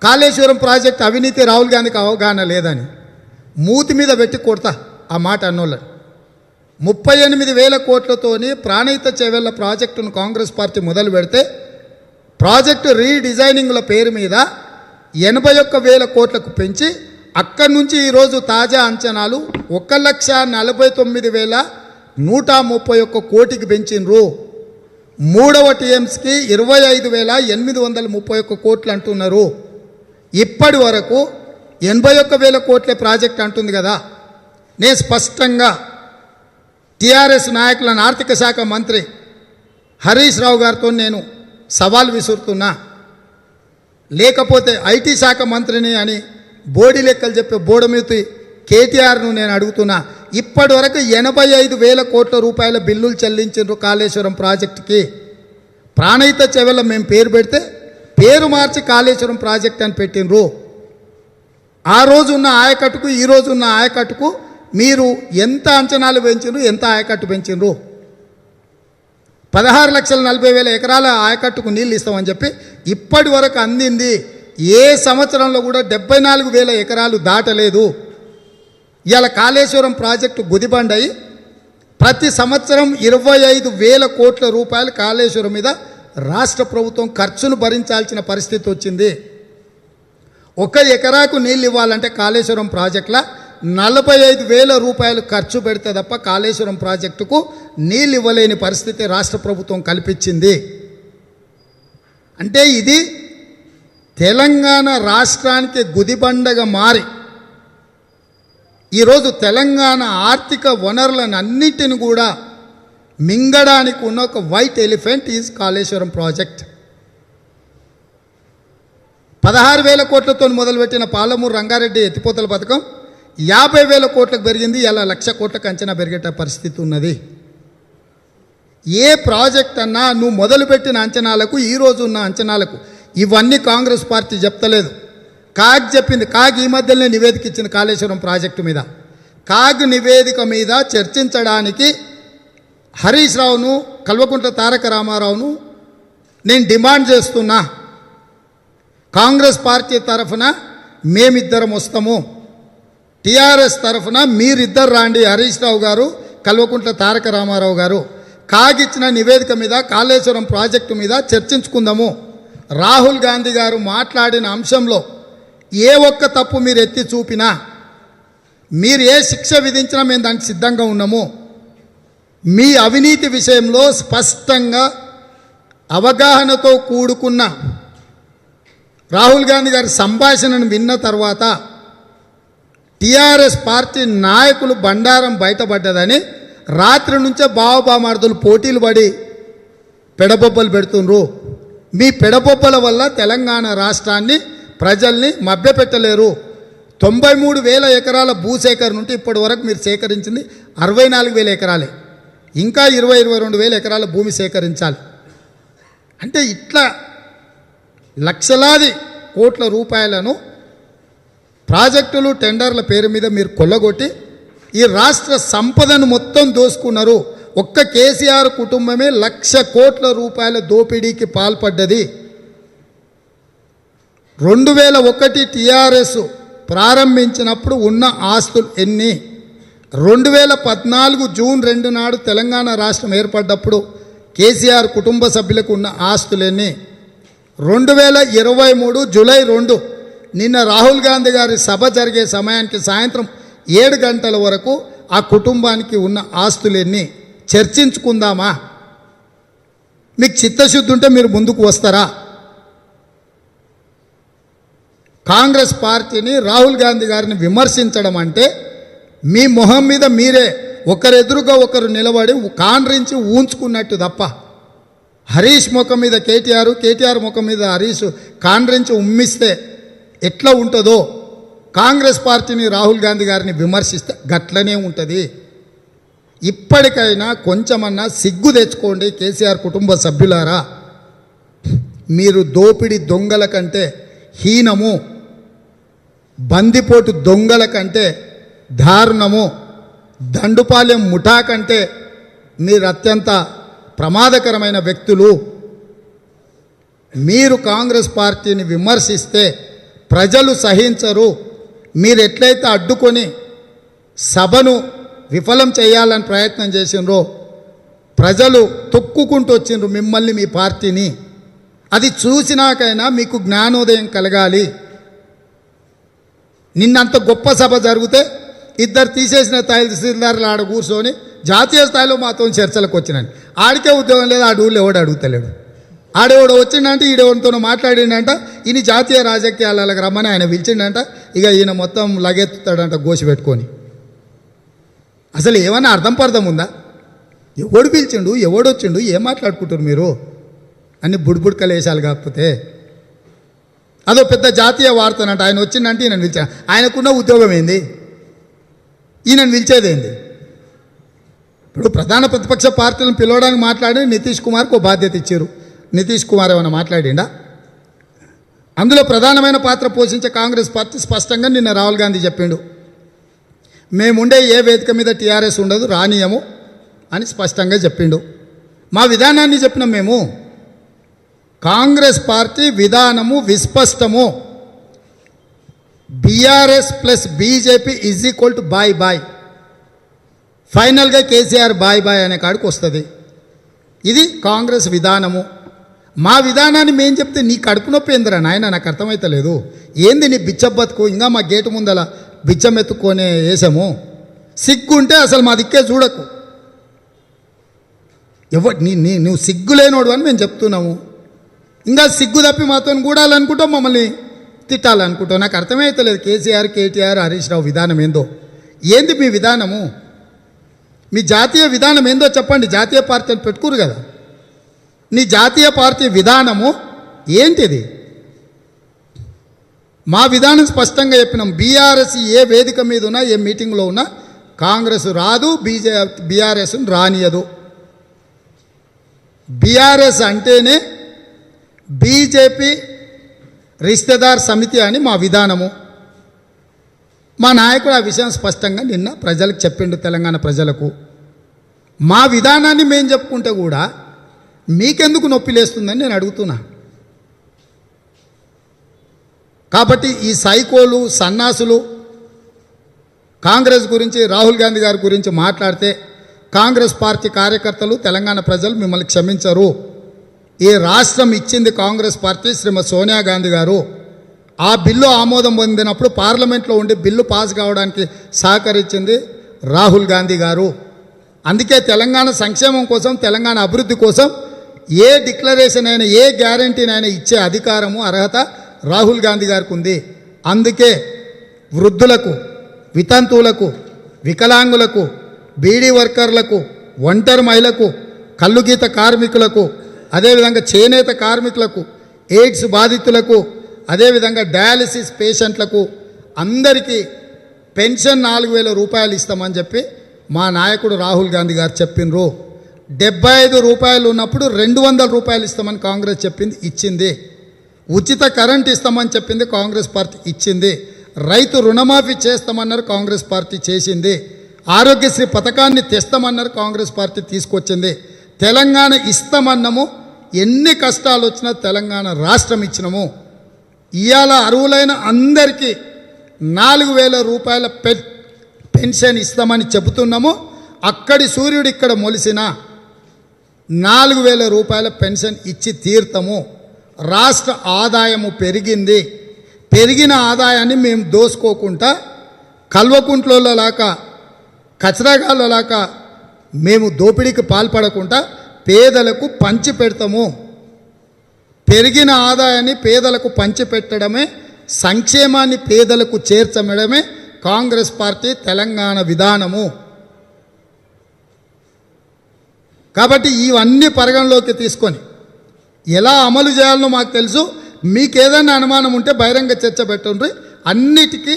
Kaleshwaram project అవినీతి రాహుల్ గాంధీకి అవగాహన లేదని మూతి మీద పెట్టి కొడతా ఆ మాట అన్నోళ్ళని. 38,000 కోట్లతోని ప్రాణహిత చేవెళ్ల ప్రాజెక్టును కాంగ్రెస్ పార్టీ మొదలు పెడితే ప్రాజెక్టు రీడిజైనింగ్ల పేరు మీద 81,000 కోట్లకు పెంచి అక్కడి నుంచి ఈరోజు తాజా అంచనాలు 1,49,131 కోటికి పెంచినరు. మూడవ టీఎంస్కి 25,831 కోట్లు అంటున్నారు. ఇప్పటి వరకు 81,000 కోట్ల ప్రాజెక్ట్ అంటుంది కదా. నేను స్పష్టంగా టీఆర్ఎస్ నాయకులను ఆర్థిక శాఖ మంత్రి హరీష్ రావు గారితో నేను సవాల్ విసురుతున్నా. లేకపోతే ఐటీ శాఖ మంత్రిని అని బోడి లెక్కలు చెప్పే బోడమితి కేటీఆర్ను నేను అడుగుతున్నా. ఇప్పటి వరకు 85,000 కోట్ల రూపాయల బిల్లులు చెల్లించారు కాళేశ్వరం ప్రాజెక్టుకి. ప్రాణహిత చెవెళ్ళ మేము పేరు పెడితే పేరు మార్చి కాళేశ్వరం ప్రాజెక్ట్ అని పెట్టినరు. ఆ రోజు ఉన్న ఆయకట్టుకు ఈ రోజు ఉన్న ఆయకట్టుకు మీరు ఎంత అంచనాలు పెంచినరు, ఎంత ఆయకట్టు పెంచినరు? 16,40,000 ఎకరాల ఆయకట్టుకు నీళ్ళు ఇస్తామని చెప్పి ఇప్పటి వరకు అందింది ఏ సంవత్సరంలో కూడా 74,000 ఎకరాలు దాటలేదు. ఇవాళ కాళేశ్వరం ప్రాజెక్టు గుదిబండయి ప్రతి సంవత్సరం 25,000 కోట్ల రూపాయలు కాళేశ్వరం మీద రాష్ట్ర ప్రభుత్వం ఖర్చును భరించాల్సిన పరిస్థితి వచ్చింది. 1 ఎకరాకు నీళ్ళు ఇవ్వాలంటే కాళేశ్వరం ప్రాజెక్టులో 45,000 రూపాయలు ఖర్చు పెడితే తప్ప కాళేశ్వరం ప్రాజెక్టుకు నీళ్ళు ఇవ్వలేని పరిస్థితి రాష్ట్ర ప్రభుత్వం కల్పించింది. అంటే ఇది తెలంగాణ రాష్ట్రానికి గుదిబండగా మారి ఈరోజు తెలంగాణ ఆర్థిక వనరులను అన్నిటిని కూడా మింగడానికి ఉన్న ఒక white elephant is Kaleshwaram project. 16,000 కోట్లతో మొదలుపెట్టిన పాలమూరు రంగారెడ్డి ఎత్తిపోతల పథకం 50,000 కోట్లకు పెరిగింది. ఇలా 1,00,000 కోట్లకు అంచనా పెరిగేట పరిస్థితి ఉన్నది. ఏ ప్రాజెక్ట్ అన్నా నువ్వు మొదలుపెట్టిన అంచనాలకు ఈరోజు ఉన్న అంచనాలకు ఇవన్నీ కాంగ్రెస్ పార్టీ చెప్తలేదు. కాగ్ చెప్పింది. కాగ్ ఈ మధ్యలోనే నివేదిక ఇచ్చింది కాళేశ్వరం ప్రాజెక్టు మీద. కాగ్ నివేదిక మీద చర్చించడానికి హరీష్ రావును కల్వకుంట్ల తారక రామారావును నేను డిమాండ్ చేస్తున్నా. కాంగ్రెస్ పార్టీ తరఫున మేమిద్దరం వస్తాము, టీఆర్ఎస్ తరఫున మీరిద్దరు రాండి, హరీష్ రావు గారు కల్వకుంట్ల తారక రామారావు గారు. కాగిచ్చిన నివేదిక మీద కాళేశ్వరం ప్రాజెక్టు మీద చర్చించుకుందాము. రాహుల్ గాంధీ గారు మాట్లాడిన అంశంలో ఏ ఒక్క తప్పు మీరు ఎత్తి చూపినా, మీరు ఏ శిక్ష విధించినా మేము దానికి సిద్ధంగా ఉన్నాము. మీ అవినీతి విషయంలో స్పష్టంగా అవగాహనతో కూడుకున్న రాహుల్ గాంధీ గారి సంభాషణను విన్న తర్వాత టీఆర్ఎస్ పార్టీ నాయకులు బండారం బయటపడ్డదని రాత్రి నుంచే బావబామార్దులు పోటీలు పడి పెడబొబ్బలు పెడుతుండ్రు. మీ పెడబొబ్బల వల్ల తెలంగాణ రాష్ట్రాన్ని ప్రజల్ని మభ్యపెట్టలేరు. 93,000 ఎకరాల భూసేకరణ నుండి ఇప్పటి వరకు మీరు సేకరించింది 64,000 ఎకరాలే. ఇంకా 22,000 ఎకరాల భూమి సేకరించాలి. అంటే ఇట్లా లక్షలాది కోట్ల రూపాయలను ప్రాజెక్టులు టెండర్ల పేరు మీద మీరు కొల్లగొట్టి ఈ రాష్ట్ర సంపదను మొత్తం దోసుకున్నారు. ఒక్క కేసీఆర్ కుటుంబమే 1,00,000 కోట్ల రూపాయల దోపిడీకి పాల్పడ్డది. 2001 టీఆర్ఎస్ ప్రారంభించినప్పుడు ఉన్న ఆస్తులు ఎన్ని? 2014 జూన్ 2 నాడు తెలంగాణ రాష్ట్రం ఏర్పడ్డప్పుడు కేసీఆర్ కుటుంబ సభ్యులకు ఉన్న ఆస్తులు ఎన్ని? 2023 జూలై 2 నిన్న రాహుల్ గాంధీ గారి సభ జరిగే సమయానికి సాయంత్రం 7 గంటల వరకు ఆ కుటుంబానికి ఉన్న ఆస్తులు ఎన్ని చర్చించుకుందామా? మీకు చిత్తశుద్ధి ఉంటే మీరు ముందుకు వస్తారా? కాంగ్రెస్ పార్టీని రాహుల్ గాంధీ గారిని విమర్శించడం అంటే మీ మొహం మీద మీరే ఒకరెదురుగా ఒకరు నిలబడి కాండ్రించి ఊంచుకున్నట్టు తప్ప, హరీష్ ముఖం మీద కేటీఆర్, కేటీఆర్ ముఖం మీద హరీష్ కాండ్రించి ఉమ్మిస్తే ఎట్లా ఉంటుందో కాంగ్రెస్ పార్టీని రాహుల్ గాంధీ గారిని విమర్శిస్తే గట్లనే ఉంటుంది. ఇప్పటికైనా కొంచెమన్నా సిగ్గు తెచ్చుకోండి కేసీఆర్ కుటుంబ సభ్యులారా. మీరు దోపిడి దొంగల కంటే హీనము, బందిపోటు దొంగల కంటే దారుణము, దండుపాలెం ముఠా కంటే మీరు అత్యంత ప్రమాదకరమైన వ్యక్తులు. మీరు కాంగ్రెస్ పార్టీని విమర్శిస్తే ప్రజలు సహించరు. మీరు ఎట్లయితే అడ్డుకొని సభను విఫలం చేయాలని ప్రయత్నం చేసినరో ప్రజలు తొక్కుకుంటూ వచ్చిండ్రు మిమ్మల్ని, మీ పార్టీని. అది చూసినాకైనా మీకు జ్ఞానోదయం కలగాలి. నిన్నంత గొప్ప సభ జరిగితే ఇద్దరు తీసేసిన తహసీల్దారులు ఆడ కూర్చొని జాతీయ స్థాయిలో మాతో చర్చలకు వచ్చినాను. ఆడికే ఉద్యోగం లేదు, ఆడ ఊళ్ళో ఎవడు అడుగుతలేడు. ఆడెవడో వచ్చిండంటే ఈడెవరితో మాట్లాడిండంట, ఈయన జాతీయ రాజకీయాలకు రమ్మని ఆయన పిలిచిండంట. ఇక ఈయన మొత్తం లగెత్తుతాడంట గోసి పెట్టుకొని. అసలు ఏమన్నా అర్థం పర్థం ఉందా? ఎవడు పిలిచిండు, ఎవడొచ్చిండు, ఏం మాట్లాడుకుంటారు మీరు అన్ని బుడిబుడికలు వేసాలి. కాకపోతే అదో పెద్ద జాతీయ వార్తనంట. ఆయన వచ్చిందంటే ఈయన పిలిచా, ఆయనకున్న ఉద్యోగం ఏంది, ఈయనను పిలిచేదేంది? ఇప్పుడు ప్రధాన ప్రతిపక్ష పార్టీలను పిలవడానికి మాట్లాడి నితీష్ కుమార్కి ఒక బాధ్యత ఇచ్చారు. నితీష్ కుమార్ ఏమైనా మాట్లాడిండా? అందులో ప్రధానమైన పాత్ర పోషించే కాంగ్రెస్ పార్టీ స్పష్టంగా నిన్న రాహుల్ గాంధీ చెప్పిండు, మేముండే ఏ వేదిక మీద టీఆర్ఎస్ ఉండదు, రానియము అని స్పష్టంగా చెప్పిండు. మా విధానాన్ని చెప్పినాం మేము. కాంగ్రెస్ పార్టీ విధానము విస్పష్టము. BRS plus BJP is equal to bye bye. ఫైనల్గా కేసీఆర్ బాయ్ బాయ్ అనే కాడికి వస్తుంది. ఇది కాంగ్రెస్ విధానము. మా విధానాన్ని మేము చెప్తే నీ కడుపు నొప్పి ఏందిరా నాయన, నాకు అర్థమవుతలేదు. ఏంది నీ బిచ్చం బతుకు? ఇంకా మా గేటు ముందల బిచ్చం ఎత్తుకొనే వేసాము. సిగ్గుంటే అసలు మా దిక్కే చూడకు. నువ్వు సిగ్గు లేనోడు అని మేము చెప్తున్నాము. ఇంకా సిగ్గు తప్పి మాతో కూడాలనుకుంటావు, మమ్మల్ని తిట్టాలనుకుంటావు. నాకు అర్థమవుతలేదు కేసీఆర్, కేటీఆర్, హరీష్ రావు విధానం ఏందో. ఏంది మీ విధానము? మీ జాతీయ విధానం ఏందో చెప్పండి. జాతీయ పార్టీని పెట్టుకోరు కదా. నీ జాతీయ పార్టీ విధానము ఏంటిది? మా విధానం స్పష్టంగా చెప్పినాం. బీఆర్ఎస్ ఏ వేదిక మీద ఉన్నా, ఏ మీటింగ్లో ఉన్నా కాంగ్రెస్ రాదు, బీఆర్ఎస్ రానియదు. బీఆర్ఎస్ అంటేనే బీజేపీ రిష్తేదార్ సమితి అని మా విధానము. మా నాయకుడు ఆ విషయం స్పష్టంగా నిన్న ప్రజలకు చెప్పిండు, తెలంగాణ ప్రజలకు. మా విధానాన్ని మేము చెప్పుకుంటే కూడా మీకెందుకు నొప్పి లేస్తుందని నేను అడుగుతున్నా. కాబట్టి ఈ సైకోలు, సన్నాసులు కాంగ్రెస్ గురించి, రాహుల్ గాంధీ గారి గురించి మాట్లాడితే కాంగ్రెస్ పార్టీ కార్యకర్తలు, తెలంగాణ ప్రజలు మిమ్మల్ని క్షమించరు. ఈ రాష్ట్రం ఇచ్చింది కాంగ్రెస్ పార్టీ, శ్రీమతి సోనియా గాంధీ గారు. ఆ బిల్లు ఆమోదం పొందినప్పుడు పార్లమెంట్లో ఉండి బిల్లు పాస్ కావడానికి సహకరించింది రాహుల్ గాంధీ గారు. అందుకే తెలంగాణ సంక్షేమం కోసం, తెలంగాణ అభివృద్ధి కోసం ఏ డిక్లరేషన్ అయినా, ఏ గ్యారంటీనైనా ఇచ్చే అధికారము, అర్హత రాహుల్ గాంధీ గారికి ఉంది. అందుకే వృద్ధులకు, వితంతువులకు, వికలాంగులకు, బీడీ వర్కర్లకు, ఒంటరి మహిళలకు, కల్లుగీత కార్మికులకు, అదేవిధంగా చేనేత కార్మికులకు, ఎయిడ్స్ బాధితులకు, అదేవిధంగా డయాలసిస్ పేషెంట్లకు అందరికీ పెన్షన్ 4,000 రూపాయలు ఇస్తామని చెప్పి మా నాయకుడు రాహుల్ గాంధీ గారు చెప్పినరు. 75 రూపాయలు ఉన్నప్పుడు 200 రూపాయలు ఇస్తామని కాంగ్రెస్ చెప్పింది, ఇచ్చింది. ఉచిత కరెంట్ ఇస్తామని చెప్పింది కాంగ్రెస్ పార్టీ, ఇచ్చింది. రైతు రుణమాఫీ చేస్తామన్నారు, కాంగ్రెస్ పార్టీ చేసింది. ఆరోగ్యశ్రీ పథకాన్ని తెస్తామన్నారు, కాంగ్రెస్ పార్టీ తీసుకొచ్చింది. తెలంగాణ ఇస్తామన్నాము, ఎన్ని కష్టాలు వచ్చినా తెలంగాణ రాష్ట్రం ఇచ్చినాము. ఇవాళ అర్హులైన అందరికీ 4,000 రూపాయల పెన్షన్ ఇస్తామని చెబుతున్నాము. అక్కడి సూర్యుడు ఇక్కడ మొలిసిన 4,000 రూపాయల పెన్షన్ ఇచ్చి తీర్తాము. రాష్ట్ర ఆదాయము పెరిగింది. పెరిగిన ఆదాయాన్ని మేము దోసుకోకుండా, కల్వకుంట్లలాగా, కచరాగాళ్ళలాగా మేము దోపిడీకి పాల్పడకుండా పేదలకు పంచి పెడతాము. పెరిగిన ఆదాయాన్ని పేదలకు పంచిపెట్టడమే, సంక్షేమాన్ని పేదలకు చేర్చడమే కాంగ్రెస్ పార్టీ తెలంగాణ విధానము. కాబట్టి ఇవన్నీ పరిగణలోకి తీసుకొని ఎలా అమలు చేయాలనో మాకు తెలుసు. మీకేదైనా అనుమానం ఉంటే బహిరంగ చర్చ పెట్టండి. అన్నిటికీ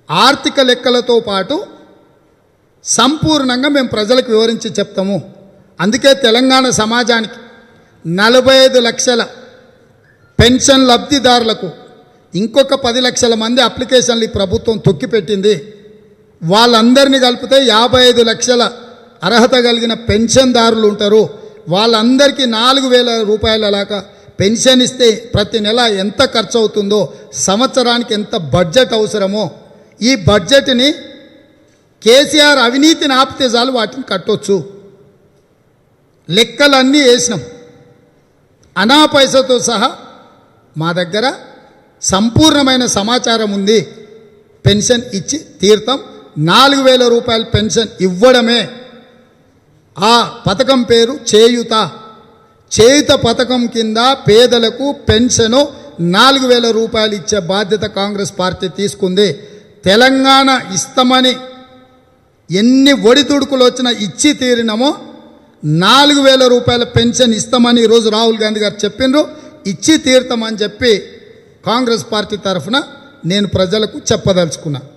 ఆర్థిక లెక్కలతో పాటు సంపూర్ణంగా మేము ప్రజలకు వివరించి చెప్తాము. అందుకే తెలంగాణ సమాజానికి 45 లక్షల పెన్షన్ లబ్ధిదారులకు ఇంకొక 10 లక్షల మంది అప్లికేషన్లు ఈ ప్రభుత్వం తొక్కిపెట్టింది. వాళ్ళందరినీ కలిపితే 55 లక్షల అర్హత కలిగిన పెన్షన్దారులు ఉంటారు. వాళ్ళందరికీ 4,000 రూపాయల లాగా పెన్షన్ ఇస్తే ప్రతి నెల ఎంత ఖర్చు అవుతుందో, సంవత్సరానికి ఎంత బడ్జెట్ అవసరమో, ఈ బడ్జెట్ని కేసీఆర్ అవినీతిని ఆపితే చాలు వాటిని కట్టొచ్చు. లెక్కలన్నీ వేసినాం, అనా పైసతో సహా మా దగ్గర సంపూర్ణమైన సమాచారం ఉంది. పెన్షన్ ఇచ్చి తీర్థం. 4,000 రూపాయల పెన్షన్ ఇవ్వడమే. ఆ పథకం పేరు చేయూత. చేయూత పథకం కింద పేదలకు పెన్షను 4,000 రూపాయలు ఇచ్చే బాధ్యత కాంగ్రెస్ పార్టీ తీసుకుంది. తెలంగాణ ఇస్తామని ఎన్ని ఒడిదుడుకులు వచ్చినా ఇచ్చి తీరినామో 4,000 రూపాయల పెన్షన్ ఇస్తామని ఈరోజు రాహుల్ గాంధీ గారు చెప్పిండ్రు. ఇచ్చి తీరుతామని చెప్పి కాంగ్రెస్ పార్టీ తరఫున నేను ప్రజలకు చెప్పదలుచుకున్నా.